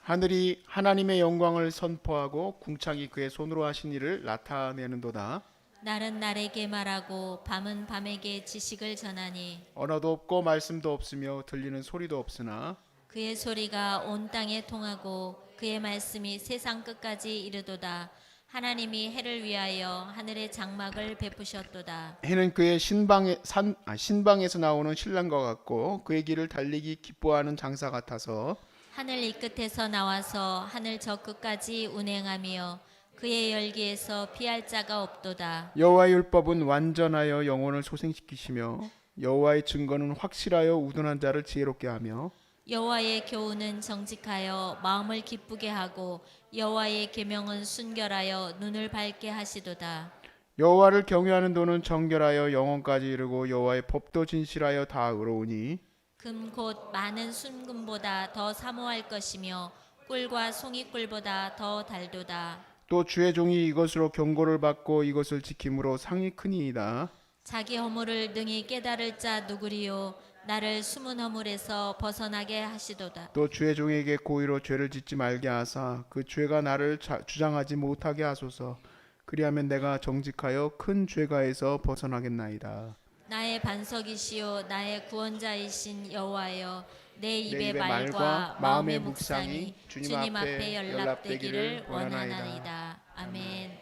하늘이 하나님의 영광을 선포하고 궁창이 그의 손으로 하신 일을 나타내는도다. 날은 날에게 말하고 밤은 밤에게 지식을 전하니 언어도 없고 말씀도 없으며 들리는 소리도 없으나 그의 소리가 온 땅에 통하고 그의 말씀이 세상 끝까지 이르도다. 하나님이 해를 위하여 하늘의 장막을 베푸셨도다. 해는 그의 신방에서 나오는 신랑과 같고 그의 길을 달리기 기뻐하는 장사 같아서 하늘 이 끝에서 나와서 하늘 저 끝까지 운행하며 그의 열기에서 피할 자가 없도다. 여호와의 율법은 완전하여 영혼을 소생시키시며 여호와의 증거는 확실하여 우둔한 자를 지혜롭게 하며 여호와의 교훈은 정직하여 마음을 기쁘게 하고 여호와의 계명은 순결하여 눈을 밝게 하시도다. 여호와를 경외하는 도는 정결하여 영혼까지 이르고 여호와의 법도 진실하여 다 의로우니 금 곧 많은 순금보다 더 사모할 것이며 꿀과 송이꿀보다 더 달도다. 또 주의 종이 이것으로 경고를 받고 이것을 지킴으로 상이 크니이다. 자기 허물을 능히 깨달을 자 누구리요. 나를 숨은 허물에서 벗어나게 하시도다. 또 주의 종에게 고의로 죄를 짓지 말게 하사 그 죄가 나를 주장하지 못하게 하소서. 그리하면 내가 정직하여 큰 죄가에서 벗어나겠나이다. 나의 반석이시요 나의 구원자이신 여호와여, 내 입의 입의 말과 마음의 묵상이 주님 앞에 연락되기를 원하나이다. 아멘.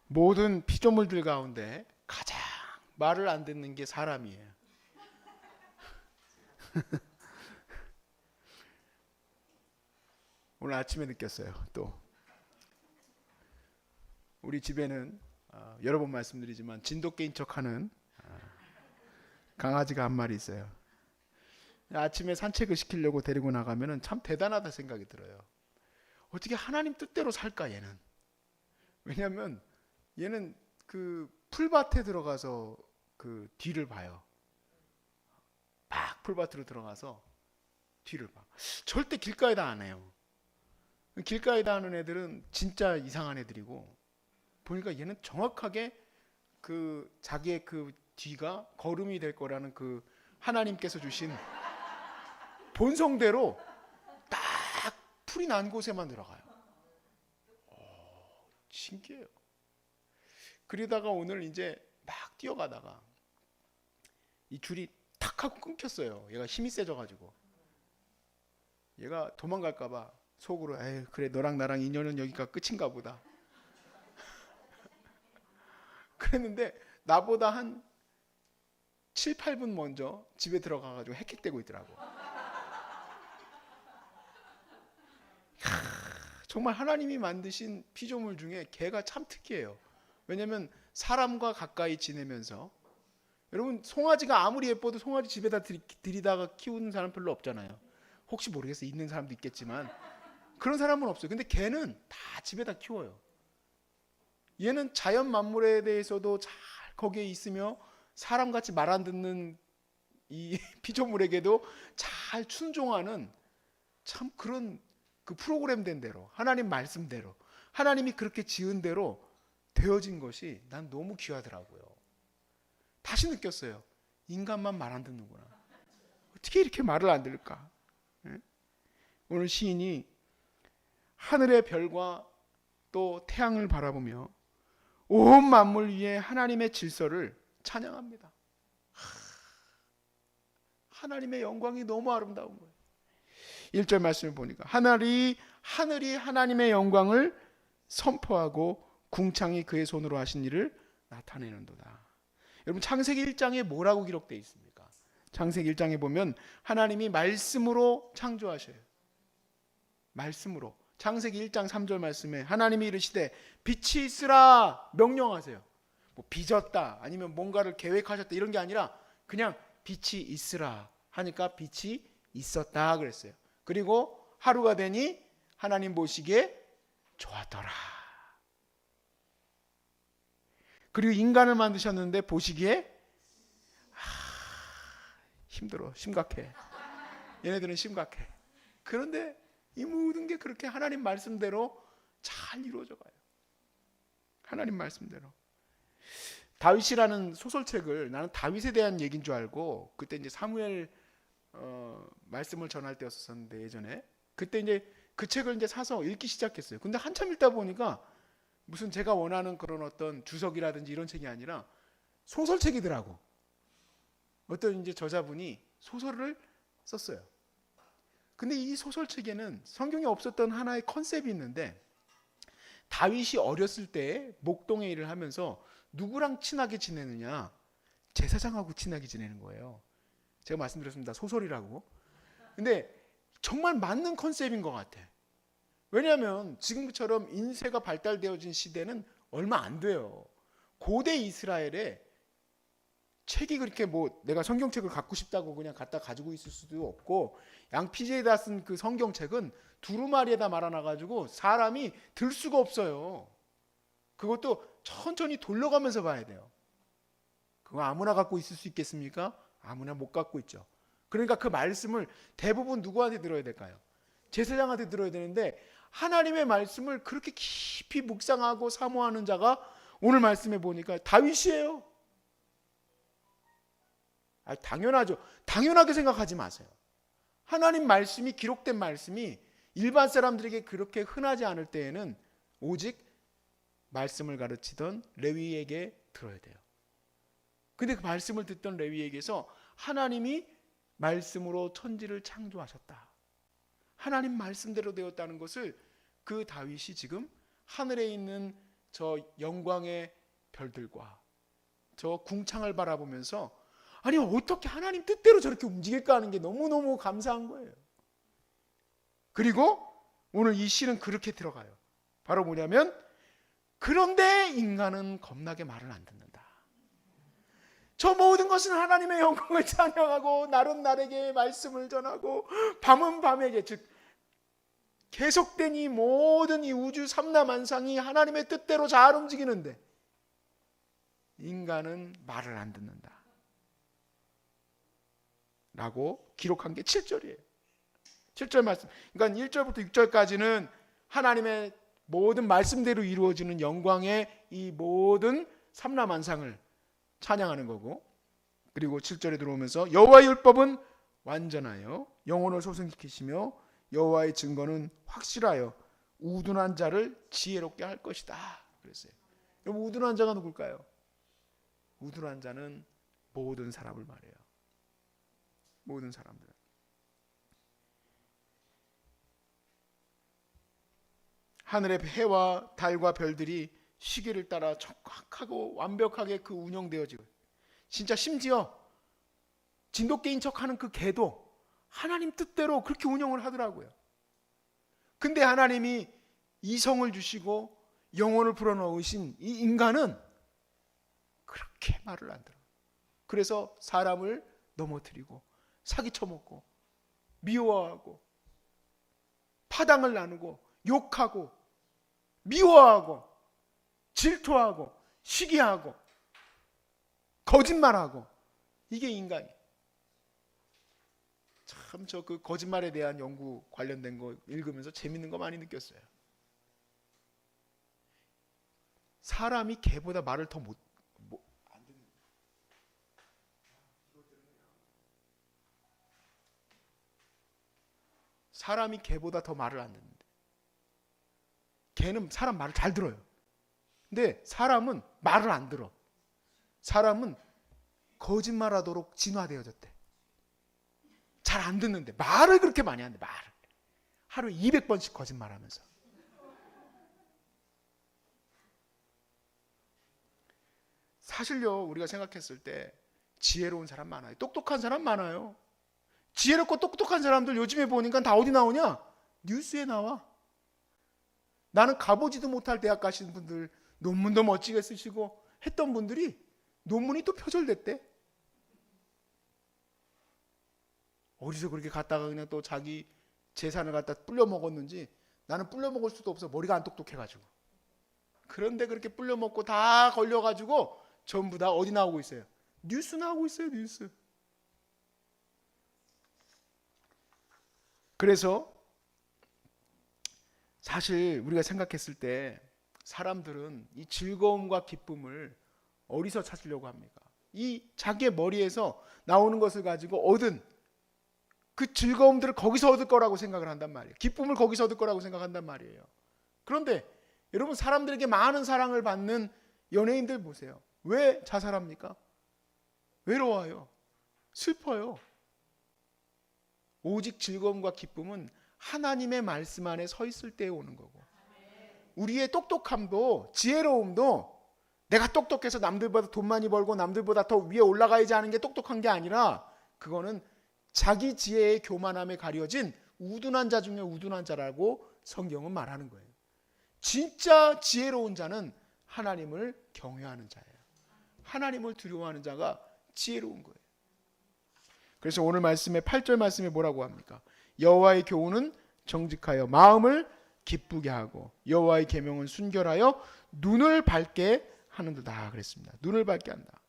모든 피조물들 가운데 가장 말을 안 듣는 게 사람이에요. 오늘 아침에 느꼈어요. 또 우리 집에는 여러 번 말씀드리지만 진돗개인 척하는 강아지가 한 마리 있어요. 아침에 산책을 시키려고 데리고 나가면은 참 대단하다 생각이 들어요. 어떻게 하나님 뜻대로 살까 얘는? 왜냐하면 얘는 그 풀밭에 들어가서 그 뒤를 봐요. 막 풀밭으로 들어가서 뒤를 봐. 절대 길가에다 안 해요. 길가에다 하는 애들은 진짜 이상한 애들이고, 보니까 얘는 정확하게 그 자기의 그 뒤가 거름이 될 거라는 그 하나님께서 주신 본성대로 딱 풀이 난 곳에만 들어가요. 신기해요. 그러다가 오늘 이제 막 뛰어가다가 이 줄이 탁 하고 끊겼어요. 얘가 힘이 세져가지고 얘가 도망갈까봐 속으로 에이 그래 너랑 나랑 인연은 여기가 끝인가 보다 그랬는데 나보다 한 7, 8분 먼저 집에 들어가가지고 헥헥대고 있더라고. 정말 하나님이 만드신 피조물 중에 개가 참 특이해요. 왜냐하면 사람과 가까이 지내면서, 여러분 송아지가 아무리 예뻐도 송아지 집에다 들이다가 키우는 사람 별로 없잖아요. 혹시 모르겠어요. 있는 사람도 있겠지만 그런 사람은 없어요. 근데 개는 다 집에다 키워요. 얘는 자연 만물에 대해서도 잘 거기에 있으며 사람같이 말 안 듣는 이 피조물에게도 잘 순종하는 참 그런 그 프로그램된 대로 하나님 말씀대로 하나님이 그렇게 지은 대로 되어진 것이 난 너무 귀하더라고요. 다시 느꼈어요. 인간만 말 안 듣는구나. 어떻게 이렇게 말을 안 들을까? 오늘 시인이 하늘의 별과 또 태양을 바라보며 온 만물 위에 하나님의 질서를 찬양합니다. 하나님의 영광이 너무 아름다운 거예요. 1절 말씀을 보니까 하늘이 하나님의 영광을 선포하고 궁창이 그의 손으로 하신 일을 나타내는도다. 여러분 창세기 1장에 뭐라고 기록되어 있습니까? 창세기 1장에 보면 하나님이 말씀으로 창조하셔요. 말씀으로. 창세기 1장 3절 말씀에 하나님이 이르시되 빛이 있으라 명령하세요. 뭐 빚었다 아니면 뭔가를 계획하셨다 이런 게 아니라 그냥 빛이 있으라 하니까 빛이 있었다 그랬어요. 그리고 하루가 되니 하나님 보시기에 좋았더라. 그리고 인간을 만드셨는데 보시기에 힘들어, 심각해. 얘네들은 심각해. 그런데 이 모든 게 그렇게 하나님 말씀대로 잘 이루어져 가요. 하나님 말씀대로. 다윗이라는 소설책을 나는 다윗에 대한 얘기인 줄 알고 그때 이제 사무엘 말씀을 전할 때였었는데 예전에 그때 이제 그 책을 이제 사서 읽기 시작했어요. 근데 한참 읽다 보니까 무슨 제가 원하는 그런 어떤 주석이라든지 이런 책이 아니라 소설책이더라고. 어떤 이제 저자분이 소설을 썼어요. 근데 이 소설책에는 성경에 없었던 하나의 컨셉이 있는데 다윗이 어렸을 때 목동의 일을 하면서 누구랑 친하게 지내느냐? 제사장하고 친하게 지내는 거예요. 제가 말씀드렸습니다. 소설이라고. 근데 정말 맞는 컨셉인 것 같아. 왜냐하면 지금처럼 인쇄가 발달되어진 시대는 얼마 안 돼요. 고대 이스라엘에 책이 그렇게 뭐 내가 성경책을 갖고 싶다고 그냥 갖다 가지고 있을 수도 없고 양피제에다 쓴 그 성경책은 두루마리에다 말아놔가지고 사람이 들 수가 없어요. 그것도 천천히 돌려가면서 봐야 돼요. 그거 아무나 갖고 있을 수 있겠습니까? 아무나 못 갖고 있죠. 그러니까 그 말씀을 대부분 누구한테 들어야 될까요? 제사장한테 들어야 되는데 하나님의 말씀을 그렇게 깊이 묵상하고 사모하는 자가 오늘 말씀에 보니까 다윗이에요. 당연하죠. 당연하게 생각하지 마세요. 하나님 말씀이 기록된 말씀이 일반 사람들에게 그렇게 흔하지 않을 때에는 오직 말씀을 가르치던 레위에게 들어야 돼요. 근데 그 말씀을 듣던 레위에게서 하나님이 말씀으로 천지를 창조하셨다. 하나님 말씀대로 되었다는 것을 그 다윗이 지금 하늘에 있는 저 영광의 별들과 저 궁창을 바라보면서 아니 어떻게 하나님 뜻대로 저렇게 움직일까 하는 게 너무너무 감사한 거예요. 그리고 오늘 이 시는 그렇게 들어가요. 바로 뭐냐면 그런데 인간은 겁나게 말을 안 듣는다. 저 모든 것은 하나님의 영광을 찬양하고 날은 날에게 말씀을 전하고 밤은 밤에게 즉 계속된 이 모든 이 우주 삼라만상이 하나님의 뜻대로 잘 움직이는데 인간은 말을 안 듣는다 라고 기록한 게 7절이에요 7절 말씀. 그러니까 1절부터 6절까지는 하나님의 모든 말씀대로 이루어지는 영광의 이 모든 삼라만상을 찬양하는 거고, 그리고 7절에 들어오면서 여호와의 율법은 완전하여 영혼을 소생시키시며 여호와의 증거는 확실하여 우둔한 자를 지혜롭게 할 것이다 그랬어요. 여러분 우둔한 자가 누굴까요? 우둔한 자는 모든 사람을 말해요. 모든 사람들. 하늘의 해와 달과 별들이 시계를 따라 정확하고 완벽하게 그 운영되어지고 진짜 심지어 진돗개인 척하는 그 개도 하나님 뜻대로 그렇게 운영을 하더라고요. 근데 하나님이 이성을 주시고 영혼을 불어넣으신 이 인간은 그렇게 말을 안 들어요. 그래서 사람을 넘어뜨리고 사기쳐먹고 미워하고 파당을 나누고 욕하고 미워하고 질투하고 시기하고 거짓말하고 이게 인간이에요. 참 저 그 거짓말에 대한 연구 관련된 거 읽으면서 재밌는 거 많이 느꼈어요. 사람이 개보다 말을 더 안 듣는 사람이 개보다 더 말을 안 듣는데 개는 사람 말을 잘 들어요. 근데 사람은 말을 안 들어. 사람은 거짓말하도록 진화되어졌대. 잘 안 듣는데 말을 그렇게 많이 하는데 말을 하루에 200번씩 거짓말하면서. 사실요 우리가 생각했을 때 지혜로운 사람 많아요. 똑똑한 사람 많아요. 지혜롭고 똑똑한 사람들 요즘에 보니까 다 어디 나오냐? 뉴스에 나와. 나는 가보지도 못할 대학 가신 분들 논문도 멋지게 쓰시고 했던 분들이 논문이 또 표절됐대. 어디서 그렇게 갔다가 그냥 또 자기 재산을 갖다 불려 먹었는지 나는 불려 먹을 수도 없어. 머리가 안 똑똑해가지고. 그런데 그렇게 불려 먹고 다 걸려가지고 전부 다 어디 나오고 있어요? 뉴스 나오고 있어요. 뉴스. 그래서 사실 우리가 생각했을 때 사람들은 이 즐거움과 기쁨을 어디서 찾으려고 합니까? 이 자기의 머리에서 나오는 것을 가지고 얻은 그 즐거움들을 거기서 얻을 거라고 생각을 한단 말이에요. 기쁨을 거기서 얻을 거라고 생각한단 말이에요. 그런데 여러분, 사람들에게 많은 사랑을 받는 연예인들 보세요. 왜 자살합니까? 외로워요. 슬퍼요. 오직 즐거움과 기쁨은 하나님의 말씀 안에 서 있을 때에 오는 거고, 우리의 똑똑함도 지혜로움도 내가 똑똑해서 남들보다 돈 많이 벌고 남들보다 더 위에 올라가야지 하는 게 똑똑한 게 아니라, 그거는 자기 지혜의 교만함에 가려진 우둔한 자 중에 우둔한 자라고 성경은 말하는 거예요. 진짜 지혜로운 자는 하나님을 경외하는 자예요. 하나님을 두려워하는 자가 지혜로운 거예요. 그래서 오늘 말씀에 8절 말씀에 뭐라고 합니까? 여호와의 교훈은 정직하여 마음을 기쁘게 하고 여호와의 계명은 순결하여 눈을 밝게 하는도다 그랬습니다. 눈을 밝게 한다.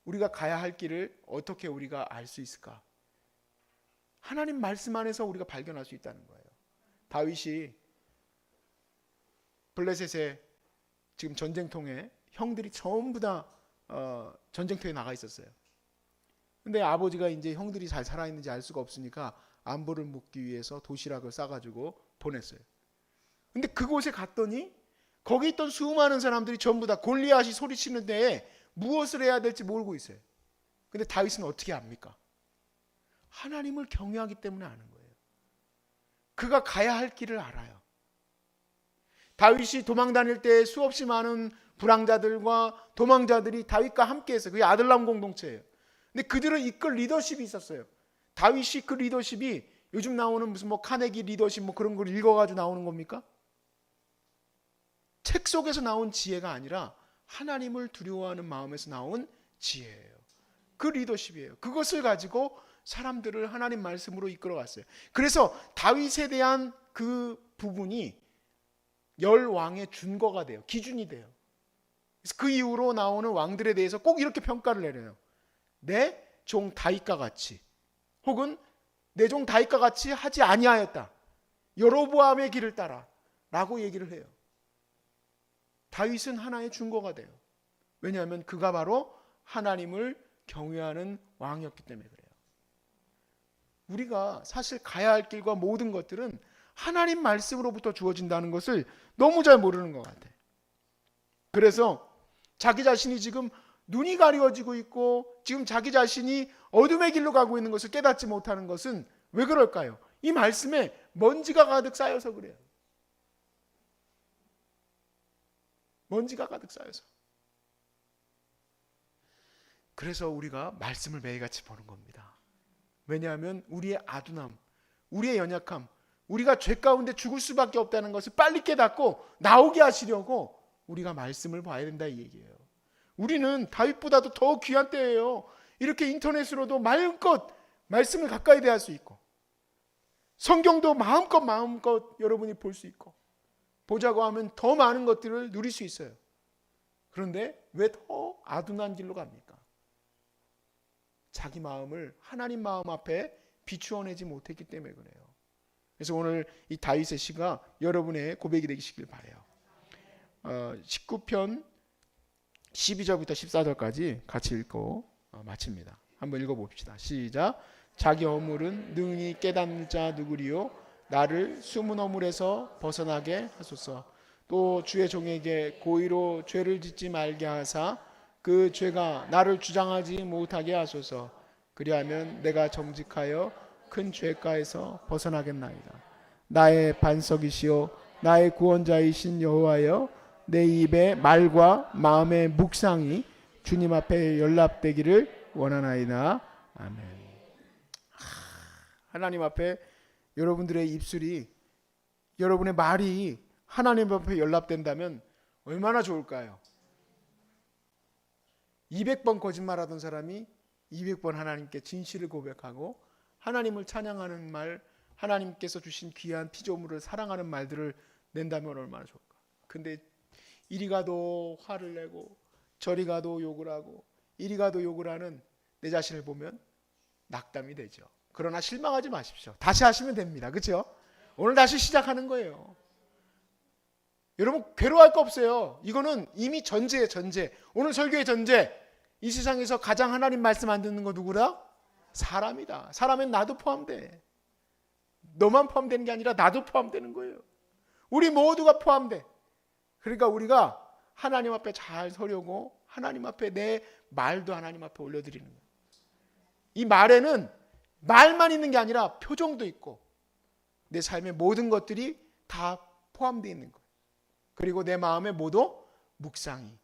우리가 가야 할 길을 어떻게 우리가 알 수 있을까? 하나님 말씀 안에서 우리가 발견할 수 있다는 거예요. 다윗이 블레셋에 지금 전쟁통에 형들이 전부 다 전쟁터에 나가 있었어요. 근데 아버지가 이제 형들이 잘 살아있는지 알 수가 없으니까 안부를 묻기 위해서 도시락을 싸가지고 보냈어요. 근데 그곳에 갔더니 거기 있던 수많은 사람들이 전부 다 골리앗이 소리치는 데에 무엇을 해야 될지 모르고 있어요. 근데 다윗은 어떻게 압니까? 하나님을 경외하기 때문에 아는 거예요. 그가 가야 할 길을 알아요. 다윗이 도망 다닐 때 수없이 많은 불황자들과 도망자들이 다윗과 함께했어요. 그게 아들람 공동체예요. 근데 그들을 이끌 리더십이 있었어요. 다윗이 그 리더십이 요즘 나오는 무슨 뭐 카네기 리더십 뭐 그런 걸 읽어가지고 나오는 겁니까? 책 속에서 나온 지혜가 아니라 하나님을 두려워하는 마음에서 나온 지혜예요. 그 리더십이에요. 그것을 가지고 사람들을 하나님 말씀으로 이끌어갔어요. 그래서 다윗에 대한 그 부분이 열 왕의 준거가 돼요. 기준이 돼요. 그래서 그 이후로 나오는 왕들에 대해서 꼭 이렇게 평가를 내려요. 내 종 다윗과 같이, 혹은 내 종 다윗과 같이 하지 아니하였다. 여로보암의 길을 따라 라고 얘기를 해요. 다윗은 하나의 준거가 돼요. 왜냐하면 그가 바로 하나님을 경외하는 왕이었기 때문에 그래요. 우리가 사실 가야 할 길과 모든 것들은 하나님 말씀으로부터 주어진다는 것을 너무 잘 모르는 것 같아요. 그래서 자기 자신이 지금 눈이 가려지고 있고 지금 자기 자신이 어둠의 길로 가고 있는 것을 깨닫지 못하는 것은 왜 그럴까요? 이 말씀에 먼지가 가득 쌓여서 그래요. 먼지가 가득 쌓여서. 그래서 우리가 말씀을 매일같이 보는 겁니다. 왜냐하면 우리의 아둔함, 우리의 연약함, 우리가 죄 가운데 죽을 수밖에 없다는 것을 빨리 깨닫고 나오게 하시려고 우리가 말씀을 봐야 된다 이 얘기예요. 우리는 다윗보다도 더 귀한 때예요. 이렇게 인터넷으로도 마음껏 말씀을 가까이 대할 수 있고, 성경도 마음껏 여러분이 볼 수 있고, 보자고 하면 더 많은 것들을 누릴 수 있어요. 그런데 왜 더 아둔한 길로 갑니까? 자기 마음을 하나님 마음 앞에 비추어내지 못했기 때문에 그래요. 그래서 오늘 이 다윗의 시가 여러분의 고백이 되시길 바라요. 19편 12절부터 14절까지 같이 읽고 마칩니다. 한번 읽어봅시다. 시작. 자기 허물은 능히 깨닫는 자 누구리요? 나를 숨은 허물에서 벗어나게 하소서. 또 주의 종에게 고의로 죄를 짓지 말게 하사 그 죄가 나를 주장하지 못하게 하소서. 그리하면 내가 정직하여 큰 죄가에서 벗어나겠나이다. 나의 반석이시오 나의 구원자이신 여호와여, 내 입의 말과 마음의 묵상이 주님 앞에 연락되기를 원하나이다. 아멘. 하나님 앞에 여러분들의 입술이, 여러분의 말이 하나님 앞에 연락된다면 얼마나 좋을까요? 200번 거짓말하던 사람이 200번 하나님께 진실을 고백하고 하나님을 찬양하는 말, 하나님께서 주신 귀한 피조물을 사랑하는 말들을 낸다면 얼마나 좋을까. 근데 이리 가도 화를 내고 저리 가도 욕을 하고 이리 가도 욕을 하는 내 자신을 보면 낙담이 되죠. 그러나 실망하지 마십시오. 다시 하시면 됩니다. 그렇죠? 오늘 다시 시작하는 거예요. 여러분 괴로워할 거 없어요. 이거는 이미 전제예요. 전제. 오늘 설교의 전제. 이 세상에서 가장 하나님 말씀 안 듣는 거 누구다? 사람이다. 사람엔 나도 포함돼. 너만 포함되는 게 아니라 나도 포함되는 거예요. 우리 모두가 포함돼. 그러니까 우리가 하나님 앞에 잘 서려고 하나님 앞에 내 말도 하나님 앞에 올려드리는 거예요. 이 말에는 말만 있는 게 아니라 표정도 있고 내 삶의 모든 것들이 다 포함되어 있는 거예요. 그리고 내 마음에 모두 묵상이,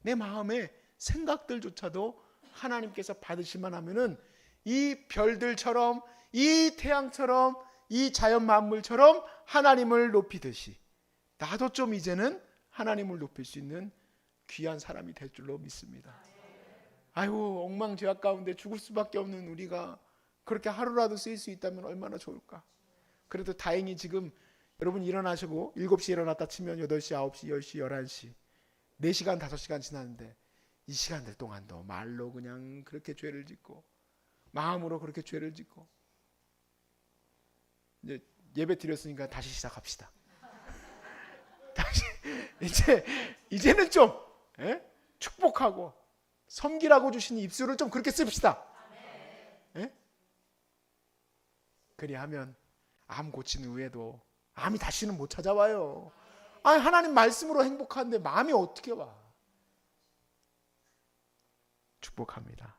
내 마음의 생각들조차도 하나님께서 받으실만 하면은 이 별들처럼, 이 태양처럼, 이 자연 만물처럼 하나님을 높이듯이 나도 좀 이제는 하나님을 높일 수 있는 귀한 사람이 될 줄로 믿습니다. 아이고, 엉망죄악 가운데 죽을 수밖에 없는 우리가 그렇게 하루라도 쓰일 수 있다면 얼마나 좋을까. 그래도 다행히 지금 여러분 일어나시고 7시에 일어났다 치면 8시, 9시, 10시, 11시 4시간, 5시간 지났는데 이 시간들 동안도 말로 그냥 그렇게 죄를 짓고 마음으로 그렇게 죄를 짓고 이제 예배 드렸으니까 다시 시작합시다. 다시 이제는 좀 축복하고 섬기라고 주신 입술을 좀 그렇게 씁시다. 그리하면 암 고친 후에도 암이 다시는 못 찾아와요. 아니, 하나님 말씀으로 행복한데 마음이 어떻게 와? 축복합니다.